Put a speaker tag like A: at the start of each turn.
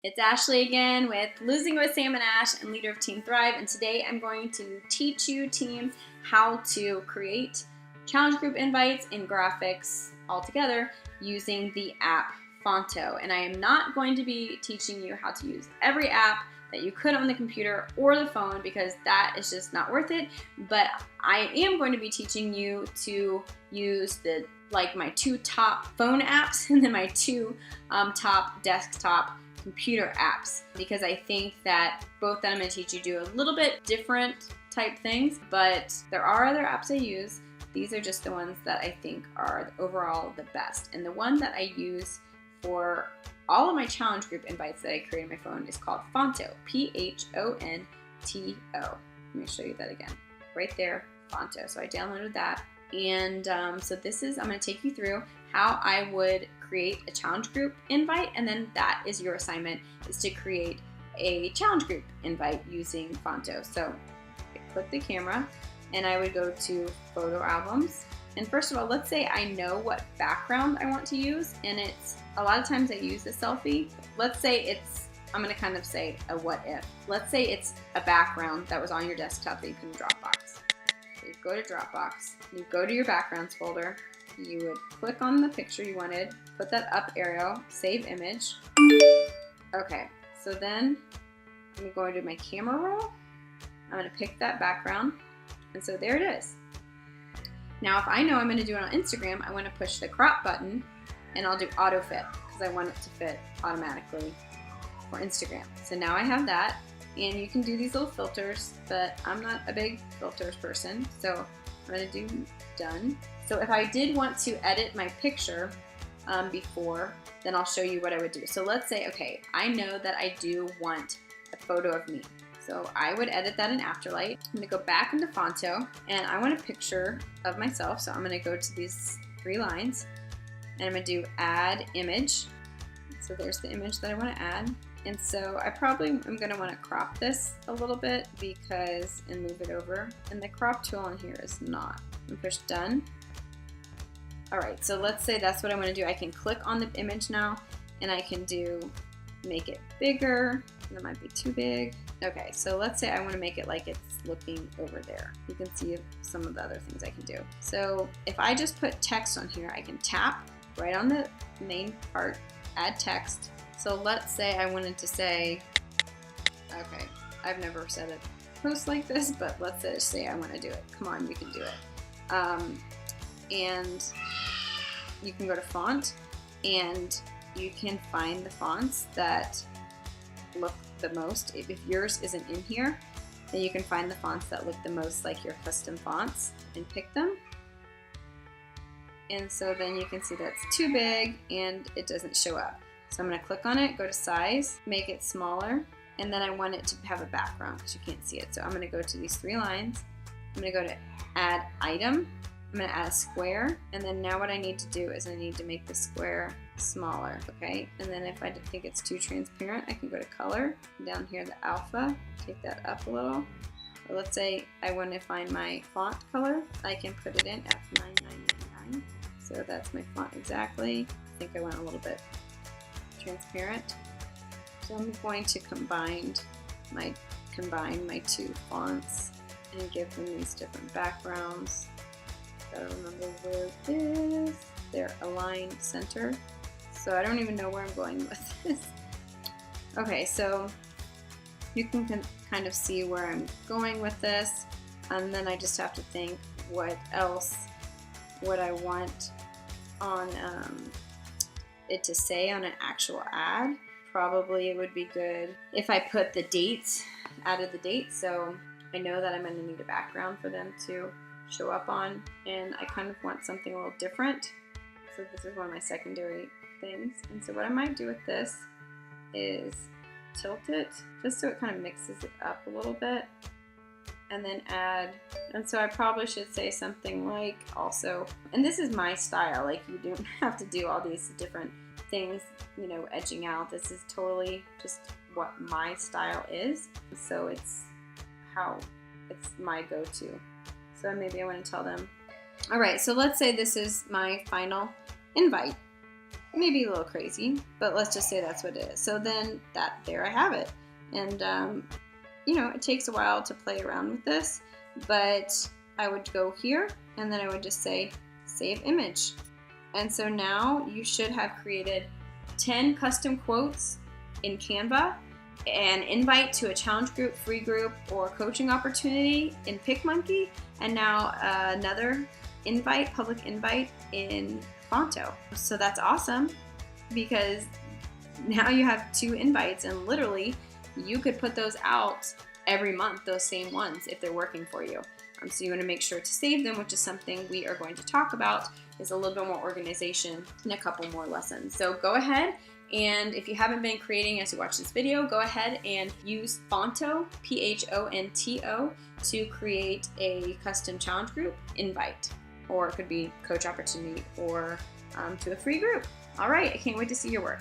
A: It's Ashley again with Losing with Sam and Ash and leader of Team Thrive, and today I'm going to teach you, team, how to create challenge group invites and graphics all together using the app Phonto. And I am not going to be teaching you how to use every app that you could on the computer or the phone because that is just not worth it, but I am going to be teaching you to use my two top phone apps and then my two top desktop computer apps, because I think that both that I'm going to teach you do a little bit different type things, but there are other apps I use. These are just the ones that I think are overall the best. And the one that I use for all of my challenge group invites that I create on my phone is called Phonto, Phonto. Let me show you that again. Right there, Phonto. So I downloaded that. And so I'm going to take you through how I would create a challenge group invite, and then that is your assignment, is to create a challenge group invite using Phonto. So I click the camera and I would go to photo albums. And first of all, let's say I know what background I want to use, and it's a lot of times I use a selfie. Let's say I'm going to kind of say a what if. Let's say it's a background that was on your desktop that you put in Dropbox. So you go to Dropbox, you go to your backgrounds folder, you would click on the picture you wanted, put that up arrow, save image. Okay, so then I'm going to do my camera roll. I'm going to pick that background, and so there it is. Now, if I know I'm going to do it on Instagram, I want to push the crop button, and I'll do auto fit because I want it to fit automatically for Instagram. So now I have that, and you can do these little filters, but I'm not a big filters person, so I'm going to do done. So if I did want to edit my picture before, then I'll show you what I would do. So let's say, okay, I know that I do want a photo of me. So I would edit that in Afterlight. I'm going to go back into Phonto, and I want a picture of myself. So I'm going to go to these three lines, and I'm going to do add image. So there's the image that I want to add. And so I probably am going to want to crop this a little bit and move it over. And the crop tool on here is not. And push done. All right, so let's say that's what I want to do. I can click on the image now, and I can make it bigger. That might be too big. Okay, so let's say I want to make it like it's looking over there. You can see some of the other things I can do. So if I just put text on here, I can tap right on the main part, add text. So let's say I wanted to say, okay, I've never said a post like this, but let's just say I want to do it. Come on, you can do it. And you can go to font, and you can find the fonts that look the most. If yours isn't in here, then you can find the fonts that look the most like your custom fonts and pick them. And so then you can see that's too big and it doesn't show up. So I'm going to click on it, go to size, make it smaller, and then I want it to have a background because you can't see it. So I'm going to go to these three lines. I'm going to go to add item. I'm going to add a square, and then now what I need to do is I need to make the square smaller, okay? And then if I think it's too transparent, I can go to color, down here the alpha, take that up a little. Or let's say I want to find my font color, I can put it in F9999. So that's my font exactly. I think I went a little bit transparent. So I'm going to combine my two fonts and give them these different backgrounds. Gotta remember where it is. They're aligned center. So I don't even know where I'm going with this. Okay, so you can kind of see where I'm going with this, and then I just have to think what else would I want on it to say on an actual ad. Probably it would be good if I put the dates, added the dates, so I know that I'm going to need a background for them to show up on, and I kind of want something a little different. So this is one of my secondary things. And so what I might do with this is tilt it just so it kind of mixes it up a little bit, and then add, and so I probably should say something like also, and this is my style, like you don't have to do all these different things, you know, edging out. This is totally just what my style is. So it's my go-to. So maybe I want to tell them, all right, so let's say this is my final invite. maybe a little crazy, but let's just say that's what it is. So then there I have it. And, it takes a while to play around with this, but I would go here and then I would just say save image. And so now you should have created 10 custom quotes in Canva, an invite to a challenge group, free group, or coaching opportunity in PicMonkey, and now another invite, public invite in Phonto. So that's awesome because now you have 2 invites, and literally you could put those out every month, those same ones, if they're working for you. So you want to make sure to save them, which is something we are going to talk about, is a little bit more organization in a couple more lessons. So go ahead, and if you haven't been creating as you watch this video, go ahead and use Phonto, P-H-O-N-T-O, to create a custom challenge group invite, or it could be coach opportunity or to a free group. All right, I can't wait to see your work.